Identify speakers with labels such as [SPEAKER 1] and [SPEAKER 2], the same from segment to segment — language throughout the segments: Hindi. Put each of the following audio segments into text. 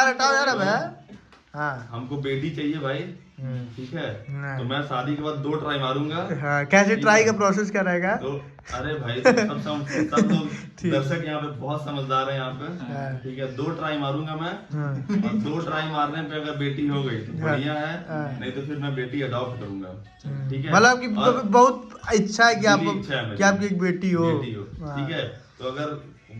[SPEAKER 1] यार हटाओ यार अब है। हाँ
[SPEAKER 2] हमको बेटी चाहिए भाई, ठीक है। तो मैं शादी के बाद 2 ट्राई मारूंगा।
[SPEAKER 1] हाँ, कैसे ट्राई का प्रोसेस क्या रहेगा?
[SPEAKER 2] तो अरे भाई सब लोग दर्शक यहाँ पे बहुत समझदार है यहाँ पे, ठीक है। 2 ट्राई मारूंगा मैं, और 2 ट्राई मारने पे अगर बेटी हो गई तो बढ़िया है, नहीं तो फिर मैं बेटी अडॉप्ट करूंगा, ठीक है।
[SPEAKER 1] मतलब कि बहुत इच्छा है कि आपकी एक बेटी हो,
[SPEAKER 2] ठीक है। तो अगर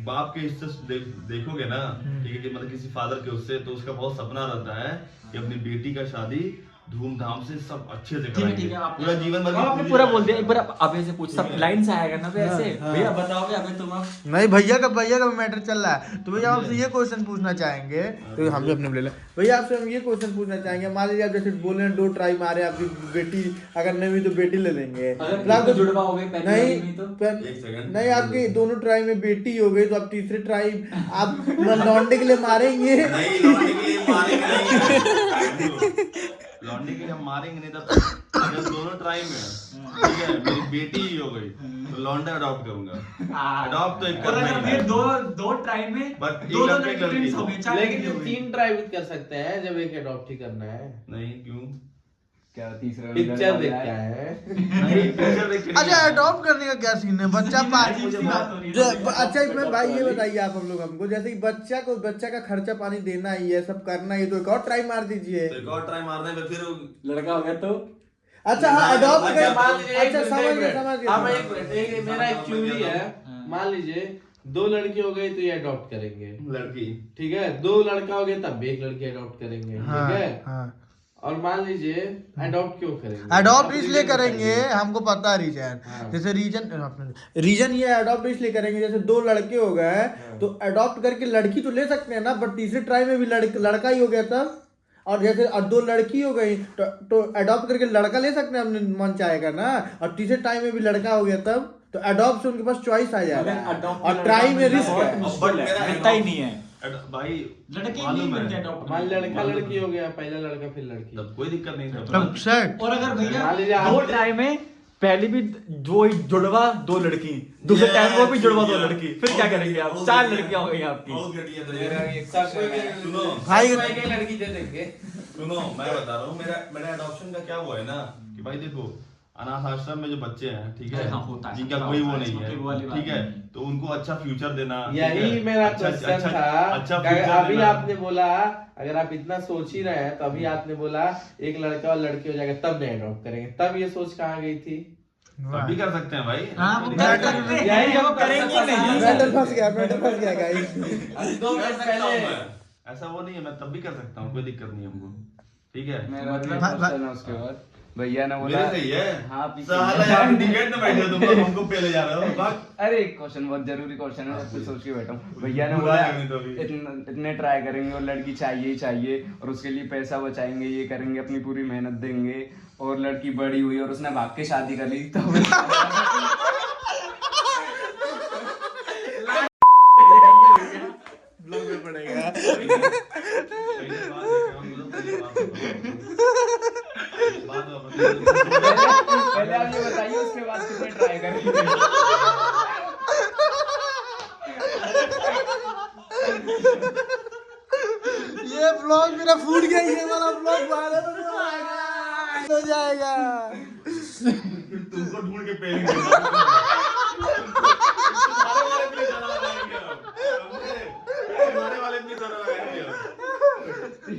[SPEAKER 2] बाप के हिस्से से देखोगे ना, ठीक है, कि मतलब किसी फादर के उससे, तो उसका बहुत सपना रहता है कि अपनी बेटी का शादी धूमधाम से सब अच्छे से कराएंगे, पूरा जीवन भर।
[SPEAKER 3] आपने पूरा बोल दिया, एक बार आप ऐसे पूछ, सब लाइन से आएगा ना ऐसे। भैया बताओगे अभी तुम?
[SPEAKER 1] नहीं, भैया का मैटर चल रहा है, तो भैया आपसे ये क्वेश्चन पूछना चाहेंगे, तो हम भी अपने ले लें भैया, आपसे हम ये क्वेश्चन पूछना चाहेंगे। मान लीजिए आप जैसे बोल रहे हैं 2 ट्राई मारे, आपकी बेटी अगर नहीं हुई तो बेटी ले लेंगे,
[SPEAKER 3] जुड़वा हो गई
[SPEAKER 1] नहीं आपकी दोनों ट्राई में बेटी हो गई, तो आप तीसरे ट्राई आप लौंडे के लिए मारेंगे?
[SPEAKER 2] लौंडे के लिए हम मारेंगे नहीं, तब अगर दोनों ट्राई में, ठीक है, मेरी बेटी ही हो गई तो लौंडा अडॉप्ट करूंगा। अडॉप्ट तो एक करना ही है।
[SPEAKER 3] दो ट्राई में
[SPEAKER 2] बट
[SPEAKER 3] दो लड़की हो गई,
[SPEAKER 4] लेकिन 3 ट्राई भी कर सकते हैं जब एक अडॉप्ट ही करना है।
[SPEAKER 2] नहीं, क्यों?
[SPEAKER 4] क्या तीसरा पिक्चर देख क्या है?
[SPEAKER 2] नहीं, पिक्चर देख के नहीं।
[SPEAKER 1] अच्छा, अडॉप्ट करने का क्या सीन है? बच्चा अच्छा इसमें भाई ये बताइए आप हम लोग हमको, जैसे कि बच्चा का खर्चा पानी देना ही है, सब करना ही, तो एक और ट्राई मार दीजिए।
[SPEAKER 2] तो एक और ट्राई मारने में फिर
[SPEAKER 4] लड़का हो गया तो
[SPEAKER 1] अच्छा, हाँ अडॉप्ट कर,
[SPEAKER 4] अच्छा
[SPEAKER 1] समझ गए।
[SPEAKER 4] हाँ, एक मिनट, मेरा एक थ्योरी है। मान लीजिए 2 लड़की हो गई तो ये अडॉप्ट करेंगे
[SPEAKER 2] लड़की,
[SPEAKER 4] ठीक है। 2 लड़का हो गया तब भी एक लड़की अडॉप्ट करेंगे, ठीक है। और मान लीजिए अडॉप्ट क्यों करेंगे?
[SPEAKER 1] अडॉप्ट इसलिए करेंगे, हमको पता है रीजन। जैसे रीजन ये अडॉप्ट इसलिए करेंगे, जैसे 2 लड़के हो गए तो अडॉप्ट करके लड़की तो ले सकते हैं ना, बट तीसरे ट्राई में भी लड़का ही हो गया तब। और जैसे 2 लड़की हो गई तो अडॉप्ट करके लड़का ले सकते हैं, अपने मन चाहेगा ना। और तीसरे टाइम में भी लड़का हो गया तब तो अडॉप्ट से उनके पास चॉइस आ जाएगा, और ट्राई में रिस्क
[SPEAKER 3] मिलता ही नहीं है
[SPEAKER 2] भाई।
[SPEAKER 3] लड़के नहीं मिलते अडॉप्ट।
[SPEAKER 4] मान लड़का लड़की हो गया, पहला लड़का फिर लड़की,
[SPEAKER 2] तब कोई दिक्कत नहीं था।
[SPEAKER 1] तब सेट।
[SPEAKER 3] और अगर भैया
[SPEAKER 4] मान लीजिए
[SPEAKER 3] 2 ट्राई में पहली भी 2 जुड़वा 2 लड़की, दूसरे टाइम वो भी जुड़वा 2 लड़की, फिर क्या करेंगे आप? 4 लड़कियां हो गई आपकी।
[SPEAKER 2] बहुत घटिया तरीका। सुनो
[SPEAKER 1] भाई
[SPEAKER 4] लड़की दे देंगे।
[SPEAKER 2] सुनो, मैं बता रहा हूँ, मेरा अडॉप्शन का क्या हुआ है ना, कि भाई देखो अनाथ आश्रम में जो बच्चे हैं, ठीक है, जिनका कोई वो नहीं है, ठीक है, तो उनको अच्छा फ्यूचर देना।
[SPEAKER 4] यही मेरा क्वेश्चन था।
[SPEAKER 2] अच्छा
[SPEAKER 4] अभी आपने बोला, अगर आप इतना सोच ही रहे हैं तो अभी आपने बोला एक लड़का और लड़की हो जाएगा तब नहीं अडॉप्ट करेंगे, तब ये सोच कहाँ गई थी?
[SPEAKER 2] अभी कर सकते हैं भाई।
[SPEAKER 4] यही हम करेंगे नहीं।
[SPEAKER 1] मैटर फंस गया गाइस।
[SPEAKER 4] 2 मिनट पहले
[SPEAKER 2] ऐसा वो नहीं है, मैं तब भी कर सकता हूँ, कोई दिक्कत नहीं है हमको, ठीक है।
[SPEAKER 4] मेरा क्वेश्चन है उसके बाद भैया ने बोला
[SPEAKER 2] मेरे सही है।
[SPEAKER 4] हाँ,
[SPEAKER 2] साला यार डिबेट में बैठे हो तुम लोग, हमको पहले जा रहे हो।
[SPEAKER 4] अरे क्वेश्चन बहुत जरूरी क्वेश्चन है, कुछ सोच के बैठा हूँ। भैया ने बोला इतने ट्राई करेंगे और लड़की चाहिए ही चाहिए, और उसके लिए पैसा बचाएंगे, ये करेंगे, अपनी पूरी मेहनत देंगे, और लड़की बड़ी हुई और उसने भाग के शादी कर ली तो
[SPEAKER 1] ब्लॉग में पड़ेगा।
[SPEAKER 4] पहले आप ये बताइए उसके बाद कितने ट्राई करेंगे?
[SPEAKER 1] ये ब्लॉग मेरा फूट गया, ये वाला ब्लॉग वायरल हो जाएगा।
[SPEAKER 2] तुमको ढूंढ के पेलेंगे। तुम्हारे वाले भी सारा लगाएंगे।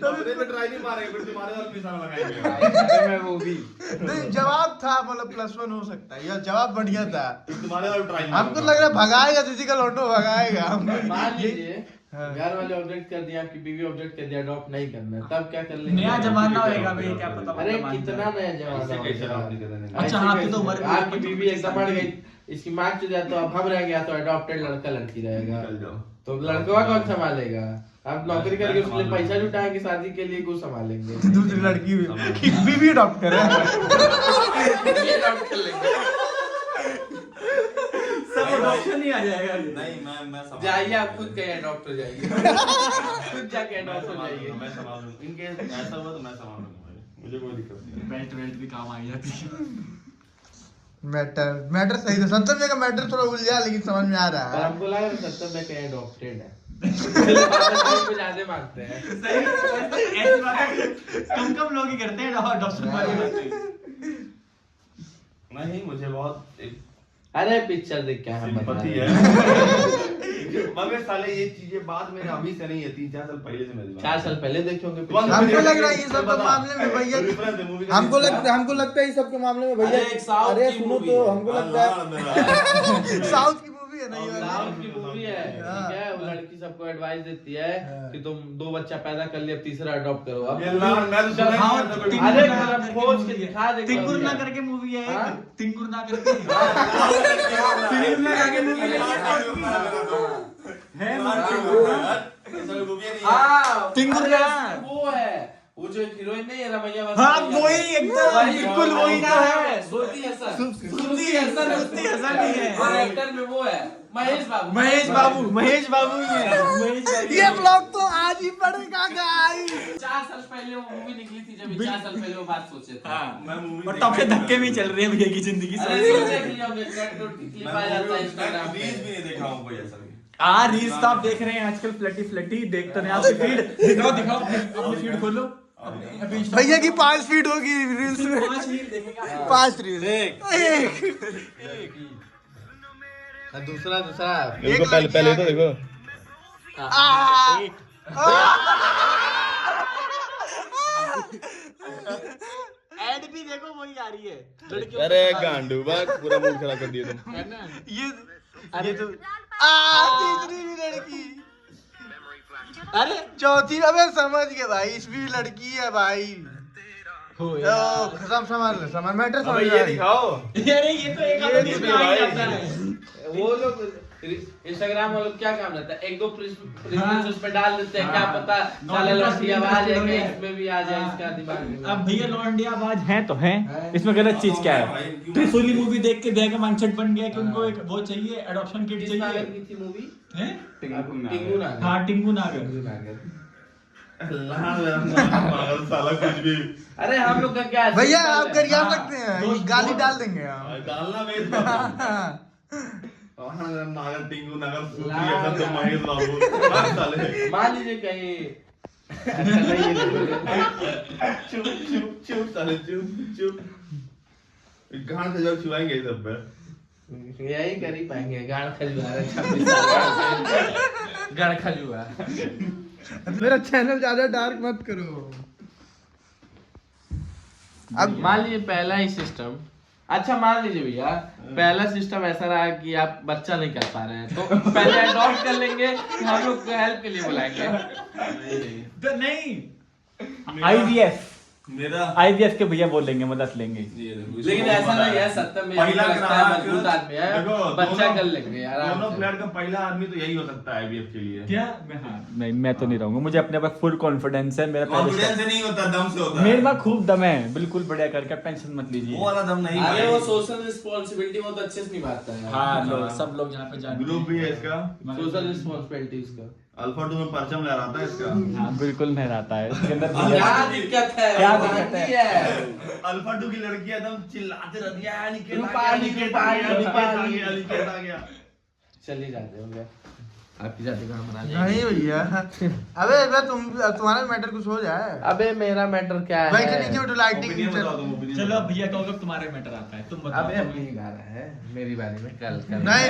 [SPEAKER 2] अपने पे ट्राई नहीं मारेंगे, फिर तुम्हारे वाले भी सारा लगाएंगे।
[SPEAKER 4] मैं वो भी
[SPEAKER 1] नहीं, जवाब था, मतलब +1 हो सकता है, यह जवाब बढ़िया था।
[SPEAKER 2] तुम्हारे वाले ट्राई
[SPEAKER 1] हमको लग रहा है भगाएगा, किसी का लौटो भगाएगा।
[SPEAKER 4] मान लीजिए घर वाले ऑब्जेक्ट कर दिया, आपकी बीवी ऑब्जेक्ट कर दिया, अडॉप्ट नहीं करना, तब क्या कर लेंगे?
[SPEAKER 3] नया जमाना होएगा भाई, क्या पता।
[SPEAKER 4] अरे कितना नया जमाना
[SPEAKER 2] होगा।
[SPEAKER 3] अच्छा हाँ, तो उम्र
[SPEAKER 4] आपकी बीवी एकदम बढ़ गई, इसकी माँ चुन जाए तो अब हम रह गया, तो अडॉप्टेड लड़का लड़की रहेगा, तो लड़का कौन संभालेगा? आप नौकरी करके उसके लिए पैसा जुटाएंगे, शादी के लिए कुछ संभालेंगे,
[SPEAKER 1] दूसरी लड़की भी अडॉप्ट करे,
[SPEAKER 4] अडॉप्ट कर लेंगे,
[SPEAKER 3] सब अडॉप्शन ही आ जाएगा।
[SPEAKER 2] नहीं, मैं
[SPEAKER 4] जाइए आप खुद कहीं अडॉप्ट हो जाइए, खुद जाके अडॉप्ट हो जाइए।
[SPEAKER 2] मैं संभाल लूंगा, इनके ऐसा हुआ तो मैं संभाल लूंगा भाई, मुझे कोई दिक्कत नहीं।
[SPEAKER 3] बेल्ट भी काम आ जाती है।
[SPEAKER 1] मैटर सही था, 70 का मैटर थोड़ा उलझा, लेकिन समझ में आ रहा
[SPEAKER 4] पर
[SPEAKER 1] है।
[SPEAKER 4] हमको लगा 70 में कहीं अडॉप्टेड है।
[SPEAKER 5] ज्यादा मांगते हैं।
[SPEAKER 3] ऐसी बात कम लोग ही करते हैं अडॉप्शन वाली बातें।
[SPEAKER 2] नहीं मुझे बहुत
[SPEAKER 5] अरे पिक्चर देख के हम बता
[SPEAKER 2] सिंपैथी
[SPEAKER 5] रहे
[SPEAKER 2] है
[SPEAKER 5] हैं।
[SPEAKER 2] मगर साले ये चीजें बाद में अभी से नहीं है 3-4 साल पहले से मेरे दिमाग
[SPEAKER 5] 4
[SPEAKER 2] में।
[SPEAKER 5] साल पहले देखे होंगे
[SPEAKER 2] कौन सा
[SPEAKER 1] हमको
[SPEAKER 2] वीडियो
[SPEAKER 1] लग रहा है
[SPEAKER 2] देखी?
[SPEAKER 1] ये सब
[SPEAKER 2] बता।
[SPEAKER 1] मामले में भैया
[SPEAKER 2] Reference है movie का
[SPEAKER 1] हमको लगता है ये सब के मामले में भैया
[SPEAKER 5] अरे एक साउथ
[SPEAKER 1] अरे
[SPEAKER 5] की
[SPEAKER 1] सुनो
[SPEAKER 5] movie
[SPEAKER 1] तो
[SPEAKER 5] है।
[SPEAKER 1] हमको
[SPEAKER 2] हाँ,
[SPEAKER 1] लगता
[SPEAKER 2] लाड़ मेरा।
[SPEAKER 1] है साउथ की मूवी है ना ये वाली?
[SPEAKER 5] साउथ की मूवी है,
[SPEAKER 1] हाँ।
[SPEAKER 5] ठीक है। वो लड़की सबको एडवाइस देती है कि तुम 2 बच्चा पैदा कर लिया, अब तीसरा अडॉप्ट करो। अब
[SPEAKER 2] ये लाड़ मैं तो सुना ही
[SPEAKER 3] हाँ,
[SPEAKER 2] नहीं था कोई
[SPEAKER 3] टिंकुर
[SPEAKER 5] अरे
[SPEAKER 3] ना
[SPEAKER 5] मतलब
[SPEAKER 3] करके
[SPEAKER 5] खोज
[SPEAKER 3] movie
[SPEAKER 5] के
[SPEAKER 3] है।
[SPEAKER 5] दिखा दे
[SPEAKER 3] तिंकुर ना
[SPEAKER 5] कौन है।
[SPEAKER 3] करके मूवी है
[SPEAKER 5] हाँ?
[SPEAKER 3] तिंकुर ना करके
[SPEAKER 5] तिंकुर ना करके movie हाँ,
[SPEAKER 3] तिंकुर
[SPEAKER 5] अरे
[SPEAKER 3] ना।
[SPEAKER 5] वो है, वो जो हीरोइन नहीं है रमैया
[SPEAKER 3] हाँ वही एकदम बिल्कुल वही तो है।
[SPEAKER 5] श्रुति हसन।
[SPEAKER 3] श्रुति हसन ही है।
[SPEAKER 5] और एक्टर में वो है महेश बाबू।
[SPEAKER 3] महेश बाबू ही है। महेश बाबू
[SPEAKER 1] ये ब्लॉग तो आज ही पड़ेगा गाइस।
[SPEAKER 5] 4 साल पहले वो मूवी निकली थी, जब 4 साल पहले वो बात सोचे थे।
[SPEAKER 2] मैं मूवी
[SPEAKER 3] और तब से धक्के भी चल रहे हैं भैया की जिंदगी
[SPEAKER 5] अरे
[SPEAKER 3] से।
[SPEAKER 5] रील देख लिया होंगे, नेट की क्लिप आ जाता है इंस्टाग्राम पे।
[SPEAKER 2] रील्स भी नहीं देखा हूं कोई ऐसा भी।
[SPEAKER 3] रील्स तो आप देख रहे हैं आजकल फ्लटी देख तो नहीं आपकी फीड दिखाओ अपनी फीड खोलो अभी
[SPEAKER 1] भैया की 5 फीट होगी रील्स में
[SPEAKER 3] 5 रील देखेगा
[SPEAKER 1] 5 रील एक
[SPEAKER 5] दूसरा
[SPEAKER 2] देखो पहले तो देखो
[SPEAKER 3] एड भी देखो वही आ रही है
[SPEAKER 2] अरे गांडू बस पूरा मूड खराब कर दिया तुम।
[SPEAKER 3] ये तो
[SPEAKER 1] तीसरी भी लड़की अरे चौथी अबे समझ गए भाई इस भी लड़की है भाई
[SPEAKER 3] हो
[SPEAKER 1] समझ मैटर
[SPEAKER 2] अबे
[SPEAKER 1] समझ
[SPEAKER 2] ये
[SPEAKER 1] रहा है।
[SPEAKER 2] दिखाओ
[SPEAKER 3] अरे ये तो एक आदमी
[SPEAKER 2] ये
[SPEAKER 3] इसमें आ ही
[SPEAKER 2] भाई।
[SPEAKER 3] जाता है।
[SPEAKER 5] वो लोग इंस्टाग्राम वालों को क्या काम रहता है, 1-2 प्रीमियम उस पे डाल देते हैं, क्या पता साला लड़की आवाज है कि इसमें भी आ जाए इसका दिमाग में।
[SPEAKER 3] अब भैया लॉन्डी आवाज है तो है इसमें गलत चीज क्या है त्रिशूली मूवी देख के भैया का माइंडसेट बन गया कि उनको एक वो चाहिए अडॉप्शन किट
[SPEAKER 5] किस नागर
[SPEAKER 3] चाहिए
[SPEAKER 5] की थी मूवी?
[SPEAKER 3] हैं
[SPEAKER 5] टिंगू नागर।
[SPEAKER 3] हाँ टिंगू नागर
[SPEAKER 2] पागल साला कुछ भी
[SPEAKER 5] अरे हम लोग का क्या है,
[SPEAKER 1] भैया
[SPEAKER 5] सिंपल
[SPEAKER 1] आप
[SPEAKER 5] है।
[SPEAKER 1] कर क्या
[SPEAKER 3] हाँ,
[SPEAKER 1] सकते हैं
[SPEAKER 3] दोस्त
[SPEAKER 1] ये गाली
[SPEAKER 3] बहुत-
[SPEAKER 1] डाल देंगे हम
[SPEAKER 2] डालना वेज नागर टिंगू नागर सूत्री ऐसा तो महेश बाबू बस साले
[SPEAKER 5] मान लीजिए कहीं अच्छा नहीं है
[SPEAKER 2] चुप चुप चुप साले चुप चुप कहां से जब छुआएंगे सब पे
[SPEAKER 5] यही कर ही पाएंगे, गाड़ खजुआ रहे 26 साल का। गाड़ खजुआ।
[SPEAKER 1] मेरा चैनल ज्यादा डार्क मत करो
[SPEAKER 5] अब मान लीजिए पहला ही सिस्टम, अच्छा मान लीजिए भैया पहला सिस्टम ऐसा रहा कि आप बच्चा नहीं कर पा रहे हैं तो पहले अडॉप्ट कर लेंगे, हम लोग हेल्प के लिए बुलाएंगे।
[SPEAKER 3] तो नहीं आईवीएफ के भैया बोल लेंगे मदद लेंगे
[SPEAKER 5] लेकिन ऐसा नहीं है, सत्तर में
[SPEAKER 2] पहला
[SPEAKER 5] लगता है
[SPEAKER 2] ग्राहक
[SPEAKER 5] मजबूत आदमी है,
[SPEAKER 2] देखो,
[SPEAKER 5] बच्चा
[SPEAKER 2] दोनों-
[SPEAKER 5] कर लेंगे आराम
[SPEAKER 2] दोनों
[SPEAKER 5] से।
[SPEAKER 2] फ्लैट का पहला आदमी तो यही हो सकता है आईवीएफ के लिए
[SPEAKER 3] क्या मैं तो नहीं रहूंगा मुझे अपने पर फुल कॉन्फिडेंस है मेरा पहले
[SPEAKER 2] कॉन्फिडेंस से नहीं होता दम से होता
[SPEAKER 3] मेरे
[SPEAKER 2] है
[SPEAKER 3] में खूब दम है बिल्कुल बढ़िया करके टेंशन मत लीजिए
[SPEAKER 2] वो वाला दम नहीं
[SPEAKER 5] अरे
[SPEAKER 2] भाई।
[SPEAKER 5] वो सोशल रिस्पॉन्सिबिलिटी बहुत अच्छे से निभाता है।
[SPEAKER 3] हाँ लोग सब लोग यहाँ पे जानते
[SPEAKER 2] ग्रुप भी है इसका
[SPEAKER 5] सोशल रिस्पॉन्सिबिलिटी उसका।
[SPEAKER 2] अल्फा 2 में परचम लहराता है इसका
[SPEAKER 3] हाँ बिल्कुल लहराता है इसके अंदर
[SPEAKER 5] क्या
[SPEAKER 3] भैया
[SPEAKER 5] दिक्कत है?
[SPEAKER 3] क्या
[SPEAKER 5] वो
[SPEAKER 3] दिक्कत है?
[SPEAKER 5] गांधी है।
[SPEAKER 2] अल्फा 2 की लड़की एकदम चिल्लाते रहती है निकेत
[SPEAKER 5] रूपा,
[SPEAKER 2] आ गया निकेत आ गया
[SPEAKER 5] रूपा,
[SPEAKER 2] निकेत आ गया निकेत आ गया
[SPEAKER 5] चलिए जाते होंगे आपकी जाति का हमारा
[SPEAKER 1] नहीं भैया अबे अबे तुम्हारा मैटर कुछ हो जाए
[SPEAKER 5] अबे मेरा मैटर क्या है?
[SPEAKER 1] बैठे नीचे उठो लाइटिंग
[SPEAKER 2] ओपिनियन बताओ तुम ओपिनियन
[SPEAKER 3] चलो अब भैया कहोगे तुम्हारे मैटर आता है तुम
[SPEAKER 5] अबे
[SPEAKER 3] बताओ
[SPEAKER 5] अभी गा रहा है मेरी बारी में कल
[SPEAKER 1] नहीं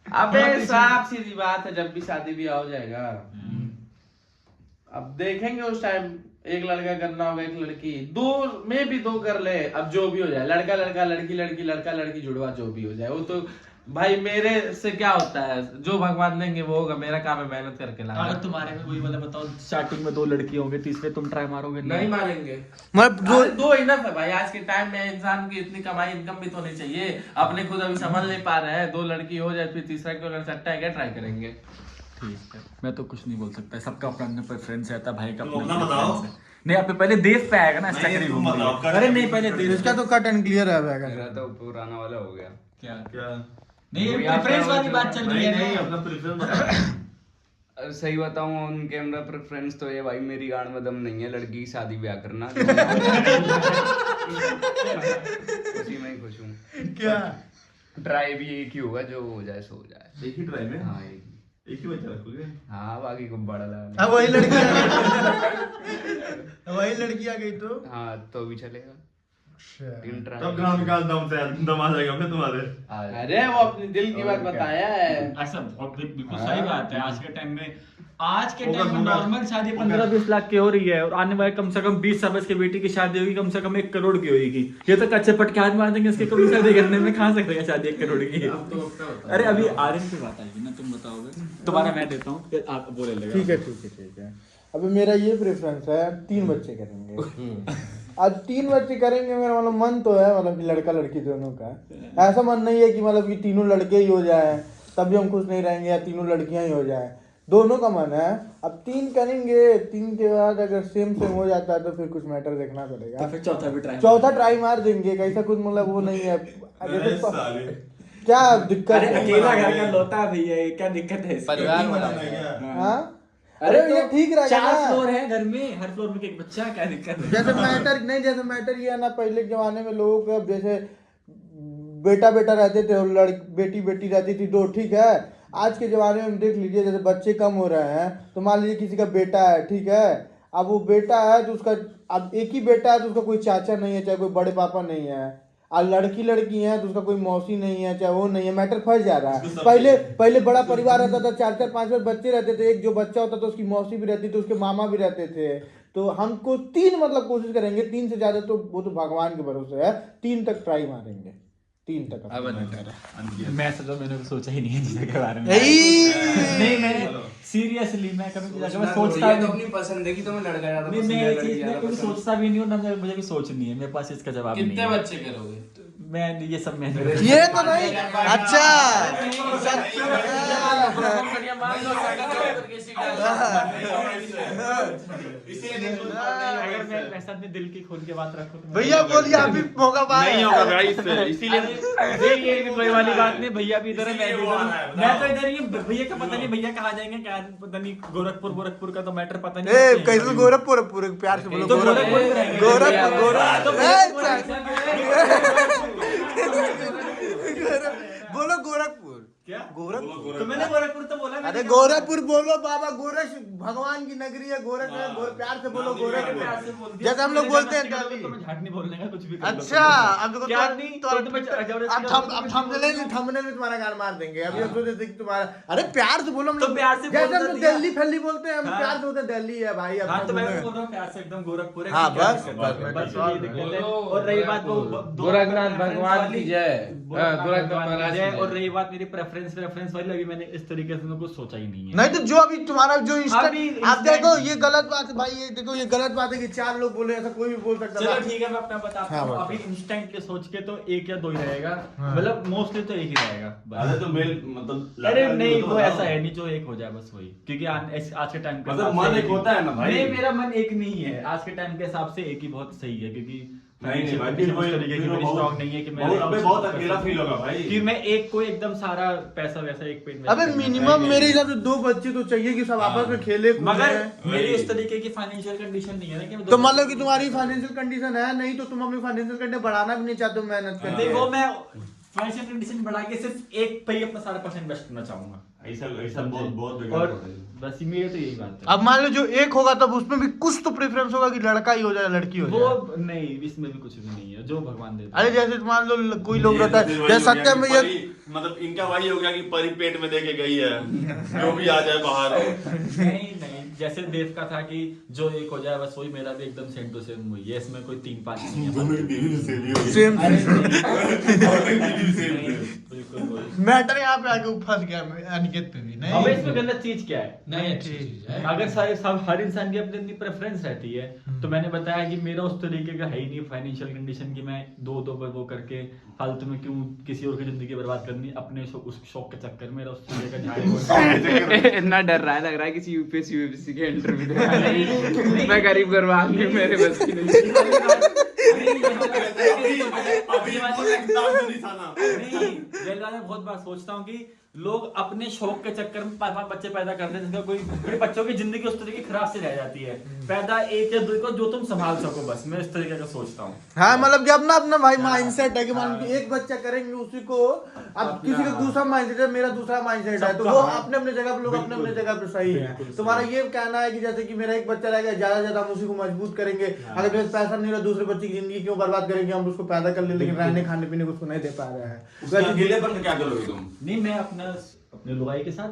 [SPEAKER 5] अबे साफ सीधी बात है, जब भी शादी ब्याह हो जाएगा अब देखेंगे उस टाइम एक लड़का करना होगा एक लड़की, 2 में भी 2 कर ले, अब जो भी हो जाए लड़का लड़का लड़की लड़की लड़का लड़की जुड़वा जो भी हो जाए वो तो भाई मेरे से क्या होता है, जो भगवान देंगे वो होगा, मेरा काम है मेहनत करके लाना।
[SPEAKER 3] अगर तुम्हारे में वही वाला बताओ स्टार्टिंग में 2 लड़की होंगे तीसरे तुम ट्राई मारोगे
[SPEAKER 5] नहीं मारेंगे,
[SPEAKER 1] मतलब
[SPEAKER 5] अरे 2 इनफ है भाई, आज के टाइम में इंसान की इतनी कमाई इनकम भी तो नहीं चाहिए, अपने खुद अभी संभाल नहीं पा रहे हैं, 2 लड़की हो जाए फिर तीसरा क्यों लड़ सकता है, क्या ट्राई करेंगे?
[SPEAKER 3] ठीक है मैं तो कुछ नहीं बोल सकता सबका अपना अपना प्रेफरेंस रहता है भाई का
[SPEAKER 2] तुम
[SPEAKER 3] अपना
[SPEAKER 2] अपना बताओ।
[SPEAKER 3] preference है। नहीं आप पहले देश पे आएगा ना
[SPEAKER 2] नहीं,
[SPEAKER 3] चक्री
[SPEAKER 2] तुम
[SPEAKER 3] घूम
[SPEAKER 2] बताओ,
[SPEAKER 3] रही है। अरे नहीं पहले देश
[SPEAKER 1] इसका तो कट एंड क्लियर है
[SPEAKER 4] मेरा
[SPEAKER 1] अगर
[SPEAKER 4] तो पुराना वाला हो गया।
[SPEAKER 3] क्या
[SPEAKER 2] क्या
[SPEAKER 3] नहीं
[SPEAKER 4] वही आप
[SPEAKER 3] प्रेफरेंस
[SPEAKER 4] क्या
[SPEAKER 3] वाली
[SPEAKER 4] बोल
[SPEAKER 3] बात चल
[SPEAKER 2] नहीं
[SPEAKER 3] रही है
[SPEAKER 2] नहीं
[SPEAKER 3] ना।
[SPEAKER 2] अपना प्रेफरेंस बताओ
[SPEAKER 4] सही बताऊं ऑन कैमरा प्रेफरेंस तो ये भाई मेरी गाड़ में दम नहीं है लड़की की शादी ब्याह करना उसी में ही खुश हूँ।
[SPEAKER 1] क्या
[SPEAKER 4] ट्राई भी एक ही होगा जो हो जाए सो हो जाए।
[SPEAKER 2] एक ही ट्राई में
[SPEAKER 4] हाँ एक ही।
[SPEAKER 2] एक ही बच्चा रखोगे?
[SPEAKER 4] हाँ बाकी को बड़ा लगा।
[SPEAKER 1] अब वही लड़की वही लड़की आ गई तो
[SPEAKER 4] हाँ तो भी चलेगा। लेकिन try
[SPEAKER 2] तब ग्राम विकास दम से दम आ जाएगा फिर तुम्हारे।
[SPEAKER 5] अरे वो अपने दिल की बात बताया है।
[SPEAKER 3] ऐसा बहुत बिल्कुल सही बात है। आज के टाइम में
[SPEAKER 2] होगा।
[SPEAKER 3] नॉर्मल शादी 15-20 लाख की हो रही है और आने वाले कम से कम 20 साल की बेटी की शादी होगी कम से कम 1 करोड़ की होगी। ये तो कच्चे पटके हाथ मार देंगे इसके कभी शादी करने में, कहाँ से करेगा शादी 1 करोड़ की। अरे अभी आर्यन की बात आएगी ना, तुम बताओगे, तुम्हारा मैं देता हूँ फिर आप बोले लगा।
[SPEAKER 1] ठीक है। अभी मेरा ये प्रेफरेंस है 3 बच्चे करेंगे। आज 3 बच्चे करेंगे, मेरा मतलब मन तो है मतलब कि लड़का लड़की दोनों का। ऐसा मन नहीं है कि मतलब कि तीनों लड़के ही हो जाए तब भी हम खुश नहीं रहेंगे या तीनों लड़कियां ही हो जाए, दोनों का मन है। अब 3 करेंगे, 3 के बाद अगर सेम हो जाता है तो फिर कुछ मैटर देखना पड़ेगा,
[SPEAKER 3] तो फिर
[SPEAKER 1] चौथा ट्राई मार देंगे। कैसा कुछ मतलब वो नहीं है। क्या दिक्कत
[SPEAKER 3] अरे
[SPEAKER 1] है?
[SPEAKER 3] अकेला घर का लौता है भैया, ये क्या दिक्कत है?
[SPEAKER 4] परिवार
[SPEAKER 2] बना
[SPEAKER 4] बनाएगा।
[SPEAKER 2] है।
[SPEAKER 1] हाँ अरे ये ठीक रहेगा
[SPEAKER 3] 4
[SPEAKER 1] ना।
[SPEAKER 3] फ्लोर है घर में, हर फ्लोर में एक बच्चा, क्या दिक्कत है?
[SPEAKER 1] जैसे मैटर ये है ना, पहले के जमाने में लोगों का जैसे बेटा रहते थे और बेटी रहती थी 2, ठीक है। आज के जमाने में देख लीजिए जैसे बच्चे कम हो रहे हैं, तो मान लीजिए किसी का बेटा है, ठीक है। अब वो बेटा है तो उसका, अब एक ही बेटा है तो उसका कोई चाचा नहीं है, चाहे कोई बड़े पापा नहीं है। और लड़की है तो उसका कोई मौसी नहीं है, चाहे वो नहीं है, मैटर फंस जा रहा है। पहले बड़ा परिवार रहता था, 4-4 5-5 बच्चे रहते थे, एक जो बच्चा होता था उसकी मौसी भी रहती थी, उसके मामा भी रहते थे। तो हमको 3 मतलब कोशिश करेंगे, 3 से ज्यादा तो वो तो भगवान के भरोसे है, 3 तक ट्राई मारेंगे, 3 तक।
[SPEAKER 3] मैं सोचा, मैंने तो सोचा ही नहीं है चीज़ों के बारे में। नहीं मैं सीरियसली मैं कभी मैं सोचता
[SPEAKER 4] ये
[SPEAKER 3] भी
[SPEAKER 4] तो अपनी पसंद है कि तुम्हें लड़का ज्यादा
[SPEAKER 3] नहीं,
[SPEAKER 4] पसंद
[SPEAKER 3] मैं
[SPEAKER 4] है,
[SPEAKER 3] ये
[SPEAKER 4] लड़की
[SPEAKER 3] चीज मैं
[SPEAKER 4] ज्यादा
[SPEAKER 3] कभी
[SPEAKER 4] पसंद है।
[SPEAKER 3] सोचता भी नहीं हूँ ना, मुझे भी सोच नहीं है, मेरे पास इसका जवाब नहीं
[SPEAKER 5] कितने
[SPEAKER 3] है।
[SPEAKER 5] बच्चे करोगे?
[SPEAKER 3] मैं ये सब मैं
[SPEAKER 1] ये तो नहीं। अच्छा
[SPEAKER 3] अगर मैं वैसा अपने दिल की खोल के बात रखूं तो
[SPEAKER 1] भैया बोलिए, आप भी मौका पाए।
[SPEAKER 2] नहीं होगा भाई इससे, इसीलिए
[SPEAKER 3] ये भी कोई वाली बात नहीं, भैया भी इधर है, मैं भी इधर हूं। मैं तो इधर ही हूं। भैया का पता नहीं भैया कहाँ जाएंगे, क्या पता नहीं, गोरखपुर का तो मैटर पता नहीं।
[SPEAKER 1] ए कैसे गोरखपुर, पूरे प्यार से बोलो
[SPEAKER 3] तो गोरखपुर में रहेंगे।
[SPEAKER 1] बोलो गोरखपुर।
[SPEAKER 3] क्या
[SPEAKER 1] गोरखपुर?
[SPEAKER 3] तो मैंने गोरखपुर तो बोला।
[SPEAKER 1] अरे गोरखपुर बोलो बाबा, गोरख भगवान की नगरी है, गोरख प्यार से बोलो गोरखपुर, जैसे हम लोग बोलते हैं
[SPEAKER 3] तो मैं झाट नहीं बोलने का कुछ भी कर लो।
[SPEAKER 1] अच्छा अब देखो
[SPEAKER 3] क्या नहीं, तो
[SPEAKER 1] अब थंबनेल में तुम्हारा गाल मार देंगे। अभी हम सोचे थे कि तुम्हारा, अरे प्यार से बोलो, हम
[SPEAKER 3] तो
[SPEAKER 1] लोग
[SPEAKER 3] प्यार से
[SPEAKER 1] जैसे
[SPEAKER 3] बोल
[SPEAKER 1] हम लोग
[SPEAKER 3] दिया।
[SPEAKER 1] दिल्ली फैली बोलते हैं, हम
[SPEAKER 3] हाँ।
[SPEAKER 1] प्यार से बोलते हैं दिल्ली है भाई। अब
[SPEAKER 3] हाँ तो मैं बोल रहा हूँ प्यार से एकदम गोरखपुर है।
[SPEAKER 1] हाँ,
[SPEAKER 3] क्या
[SPEAKER 1] बस,
[SPEAKER 3] दिक्कत है?
[SPEAKER 1] बस,
[SPEAKER 3] बस ये दिक्कत है। और रही बात वो
[SPEAKER 5] गोरखनाथ भगवान की जय।
[SPEAKER 3] गोरखनाथ
[SPEAKER 5] भगवान
[SPEAKER 3] भगवान
[SPEAKER 5] की
[SPEAKER 3] की जय।
[SPEAKER 5] जय।
[SPEAKER 3] और रही बात मेरी प्रेफरेंस वाली, अभी मैंने इस तरीके से कुछ सोचा ही नहीं है।
[SPEAKER 1] नहीं तो जो अभी तुम्हारा जो
[SPEAKER 3] अभी
[SPEAKER 1] आप
[SPEAKER 3] instant-
[SPEAKER 1] देखो ये गलत बात है भाई, ये देखो ये गलत बात है कि 4 लोग बोले, ऐसा कोई भी बोल सकता
[SPEAKER 3] चलो
[SPEAKER 1] है।
[SPEAKER 3] ठीक है, मैं अपना बताता
[SPEAKER 1] हाँ,
[SPEAKER 3] हूँ।
[SPEAKER 1] बताओ।
[SPEAKER 3] अभी इंस्टेंटली सोच के तो 1 या 2 ही रहेगा,
[SPEAKER 1] हाँ।
[SPEAKER 3] मतलब मोस्टली तो 1 ही रहेगा
[SPEAKER 2] अरे
[SPEAKER 3] बस।
[SPEAKER 2] तो मेल मतलब
[SPEAKER 3] अरे
[SPEAKER 2] लड़का
[SPEAKER 3] नहीं
[SPEAKER 2] तो
[SPEAKER 3] वो
[SPEAKER 2] बताओ।
[SPEAKER 3] ऐसा है नहीं जो 1 हो जाए बस वही, क्योंकि आज के टाइम के
[SPEAKER 2] मतलब
[SPEAKER 3] हिसाब
[SPEAKER 2] मन
[SPEAKER 3] से
[SPEAKER 2] एक होता है ना भाई।
[SPEAKER 3] नहीं मेरा मन 1 नहीं है, आज के टाइम के हिसाब से 1 ही बहुत सही है, क्योंकि
[SPEAKER 2] नहीं भाई,
[SPEAKER 3] फिर
[SPEAKER 2] फिर
[SPEAKER 3] उस तरीके की मेरी
[SPEAKER 2] बहुत-
[SPEAKER 3] स्ट्रांग नहीं है कि मैं
[SPEAKER 2] अबे बहुत अकेला फील होगा भाई।
[SPEAKER 3] कि मैं 1 को एकदम सारा पैसा वैसा 1 पे invest
[SPEAKER 1] अबे
[SPEAKER 3] करना
[SPEAKER 1] मिनिमम
[SPEAKER 3] चाहूंगा।
[SPEAKER 1] मेरे हिसाब से 2 बच्चे तो चाहिए कि सब आपस में खेले कूदें।
[SPEAKER 3] मगर
[SPEAKER 2] वही।
[SPEAKER 3] मेरी उस तरीके की फाइनेंशियल कंडीशन नहीं है ना कि मैं
[SPEAKER 1] तो
[SPEAKER 3] 2
[SPEAKER 1] मतलब कि तुम्हारी फाइनेंशियल कंडीशन है नहीं, तो तुम अपनी फाइनेंशियल कंडीशन बढ़ाना भी नहीं चाहते हो मेहनत करके।
[SPEAKER 3] देखो मैं फाइनेंशियल कंडीशन बढ़ा के सिर्फ 1 पे ही अपना सारा पैसा इन्वेस्ट करना चाहूंगा।
[SPEAKER 2] ऐसा बहुत बेकार
[SPEAKER 3] और
[SPEAKER 2] होता है।
[SPEAKER 3] बस मेरी तो यही बात है।
[SPEAKER 1] अब मान लो जो 1 होगा तब उसमें भी कुछ तो प्रेफरेंस होगा कि लड़का ही हो जाए लड़की हो जाए।
[SPEAKER 3] वो नहीं, इसमें भी कुछ भी नहीं है, जो भगवान देता
[SPEAKER 1] अरे जैसे मान लो कोई लोग रहता है जैसे सत्यम में ये,
[SPEAKER 2] मतलब इनका वही हो गया कि परी पेट में देके गई है, जो भी आ जाए बाहर।
[SPEAKER 3] नहीं जैसे देव का था कि जो 1 हो जाए बस वही, मेरा भी एकदम सेम टू सेम हुई है, इसमें कोई 3-5 नहीं है।
[SPEAKER 2] मेरी बीवी से भी हो गई।
[SPEAKER 1] सेम
[SPEAKER 3] नहीं, बिल्कुल वही।
[SPEAKER 1] मैटर यहाँ पे आके फंस गया मैं अनिकेत पे भी
[SPEAKER 3] अब
[SPEAKER 1] नहीं।
[SPEAKER 3] इसमें गलत चीज क्या है?
[SPEAKER 5] नहीं अच्छी चीज है।
[SPEAKER 3] अगर हर इंसान की अपनी अपनी प्रेफरेंस रहती है, तो मैंने बताया कि मेरा उस तरीके का है ही नहीं फाइनेंशियल कंडीशन की मैं 2 पर वो करके फालतू में क्यों किसी और की जिंदगी बर्बाद करनी अपने उस शौक के चक्कर में। मेरा उस तरीके का झाड़
[SPEAKER 4] इतना डर रहा है, लग रहा है किसी यूपीएससी के इंटरव्यू दे रहा है। मैं गरीब गरबान नहीं, मेरे बस की नहीं।
[SPEAKER 2] अभी एग्जाम में नहीं था ना।
[SPEAKER 3] नहीं, बहुत बार सोचता हूँ कि लोग अपने शौक के चक्कर में 5-5 बच्चे पैदा करते हैं, जिसका कोई बड़े बच्चों की जिंदगी उस तरीके खराब से रह जाती है। पैदा एक या दो को जो तुम संभाल सको, बस मैं इस तरीके का सोचता हूँ।
[SPEAKER 1] हाँ मतलब कि अपना अपना भाई माइंडसेट है कि मान लो एक बच्चा करेंगे उसी को, अब किसी का दूसरा माइंडसेट है, मेरा दूसरा माइंडसेट है, तो वो अपने अपने जगह पे, लोग अपने अपने जगह पे सही है। तुम्हारा ये कहना है कि जैसे कि मेरा एक बच्चा रहेगा, ज्यादा ज्यादा हम उसी को मजबूत करेंगे, अगर मेरे पास पैसा नहीं रहा दूसरे बच्चे की जिंदगी क्यों बर्बाद करेंगे, हम उसको पैदा कर ले लेकिन रहने खाने पीने को उसको नहीं दे पा रहे हैं।
[SPEAKER 2] अकेलेपन का क्या करोगे तुम?
[SPEAKER 3] नहीं, मैं अपने लुगाई के साथ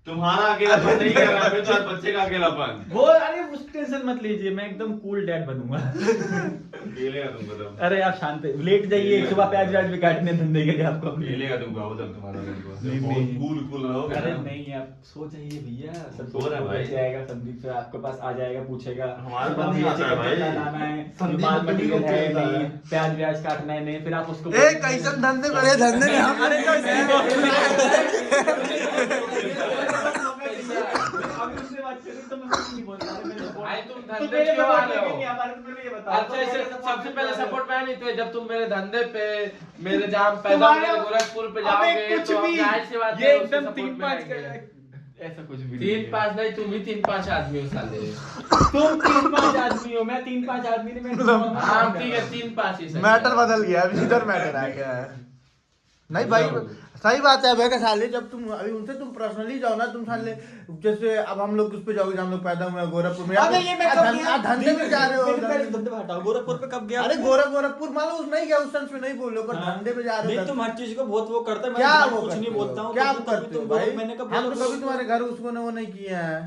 [SPEAKER 2] तुम्हारा अकेलापन नहीं कर रहा है, तुम्हारे बच्चे का अकेलापन।
[SPEAKER 3] वो, अरे उसकी टेंशन मत लीजिए, मैं एकदम कूल डैड बनूंगा।
[SPEAKER 2] अकेले का तुमको तब,
[SPEAKER 3] अरे आप शांत लेट जाइए, सुबह प्याज व्याज भी काटने धंधे के लिए आपको।
[SPEAKER 2] अकेले का तुमको हो तब तुम्हारा लड़का।
[SPEAKER 3] नहीं,
[SPEAKER 2] बहुत
[SPEAKER 3] नहीं।
[SPEAKER 2] कूल रहोगे
[SPEAKER 3] अरे
[SPEAKER 2] ना।
[SPEAKER 3] नहीं, आप सो जाइए भैया, सब
[SPEAKER 2] सो रहा है भाई।
[SPEAKER 3] जाएगा। संदीप से आपके पास आ जाएगा, पूछेगा
[SPEAKER 2] हमारे पास नहीं आता है भाई।
[SPEAKER 3] लाना है,
[SPEAKER 1] संदीप
[SPEAKER 3] माल
[SPEAKER 1] तो
[SPEAKER 3] मटेरियल है
[SPEAKER 1] बिल्कुल
[SPEAKER 3] नहीं, प्याज व्याज काटना है नहीं, फिर आप उसको
[SPEAKER 1] ए कैसन धंधे बड़े धंधे में हम
[SPEAKER 3] अरे तो
[SPEAKER 5] भाई तुम धंधे क्यों आ रहे हो? अच्छा इसे सबसे पहले सपोर्ट मैं नहीं थे, जब तुम मेरे धंधे पे, मेरे जहाँ पैदा हुए गोरखपुर पे जाओगे तो अब जाहिर सी बात है उसके support में आएंगे।
[SPEAKER 3] ऐसा कुछ भी
[SPEAKER 5] 3-5 नहीं, तुम ही 3-5 आदमी हो साले।
[SPEAKER 3] तुम 3-5 आदमी हो, मैं 3-5 आदमी नहीं, मैं
[SPEAKER 5] हाँ ठीक है 3-5 ही सही है।
[SPEAKER 1] मैटर बदल गया, अभी इधर मैटर आ गया है। नहीं भाई सही बात है भैया साले, जब तुम अभी उनसे तुम पर्सनली जाओ ना, तुम साले जैसे अब हम लोग उस पे जाओगे, हम लोग पैदा हुए हैं गोरखपुर में,
[SPEAKER 3] अबे ये मैं कब गया?
[SPEAKER 1] धंधे में जा रहे हो।
[SPEAKER 3] धंधे में हटाओ, गोरखपुर पे कब गया?
[SPEAKER 1] अरे गोरखपुर मान लो उस नहीं गया, उस सेंस में नहीं बोलो, पर धंधे पे जा रहे हो।
[SPEAKER 3] नहीं, तुम हर चीज को बहुत वो करते हो,
[SPEAKER 1] क्या
[SPEAKER 3] मैं
[SPEAKER 1] वो
[SPEAKER 3] कुछ नहीं बोलता हूँ।
[SPEAKER 1] क्या आप करते हो भाई?
[SPEAKER 3] मैंने कब
[SPEAKER 1] हम तो कभी तुम्हारे घर उसको वो नहीं किए हैं।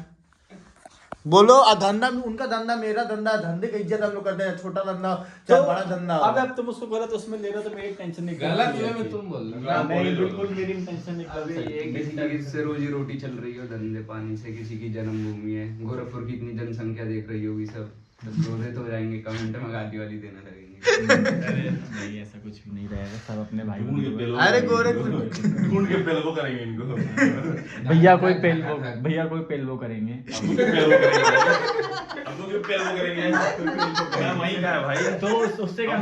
[SPEAKER 1] बोलो धंधा उनका धंधा, मेरा धंधा, धंधे की इज्जत हम लोग करते हैं, छोटा धंधा चाहे बड़ा धंधा।
[SPEAKER 3] अब तुम उसको गलत उसमें ले रहे हो तो मेरी टेंशन नहीं।
[SPEAKER 5] गलत वे में तुम बोल रहे हो।
[SPEAKER 3] नहीं, बिल्कुल मेरी टेंशन नहीं।
[SPEAKER 4] अभी ये किसी की से रोजी रोटी चल रही हो धंधे पानी से, किसी की जन्मभूमि है, गोरखपुर की इतनी जनसंख्या देख रही होगी, सब रोजे तो जाएंगे, कमेंट में गाली वाली देने लगेंगे।
[SPEAKER 3] अरे नहीं, ऐसा कुछ भी नहीं रहेगा, सब अपने भाई
[SPEAKER 2] ढूंढ के
[SPEAKER 3] बंधु
[SPEAKER 2] पेलो
[SPEAKER 3] हैं।
[SPEAKER 1] अरे गोरखपुर
[SPEAKER 2] ढूंढ के पेलो करेंगे इनको।
[SPEAKER 3] भैया कोई पेलवो करेंगे।
[SPEAKER 2] हम लोग भी पेलो करेंगे। मैं वहीं का है भाई।
[SPEAKER 3] तो उससे क्या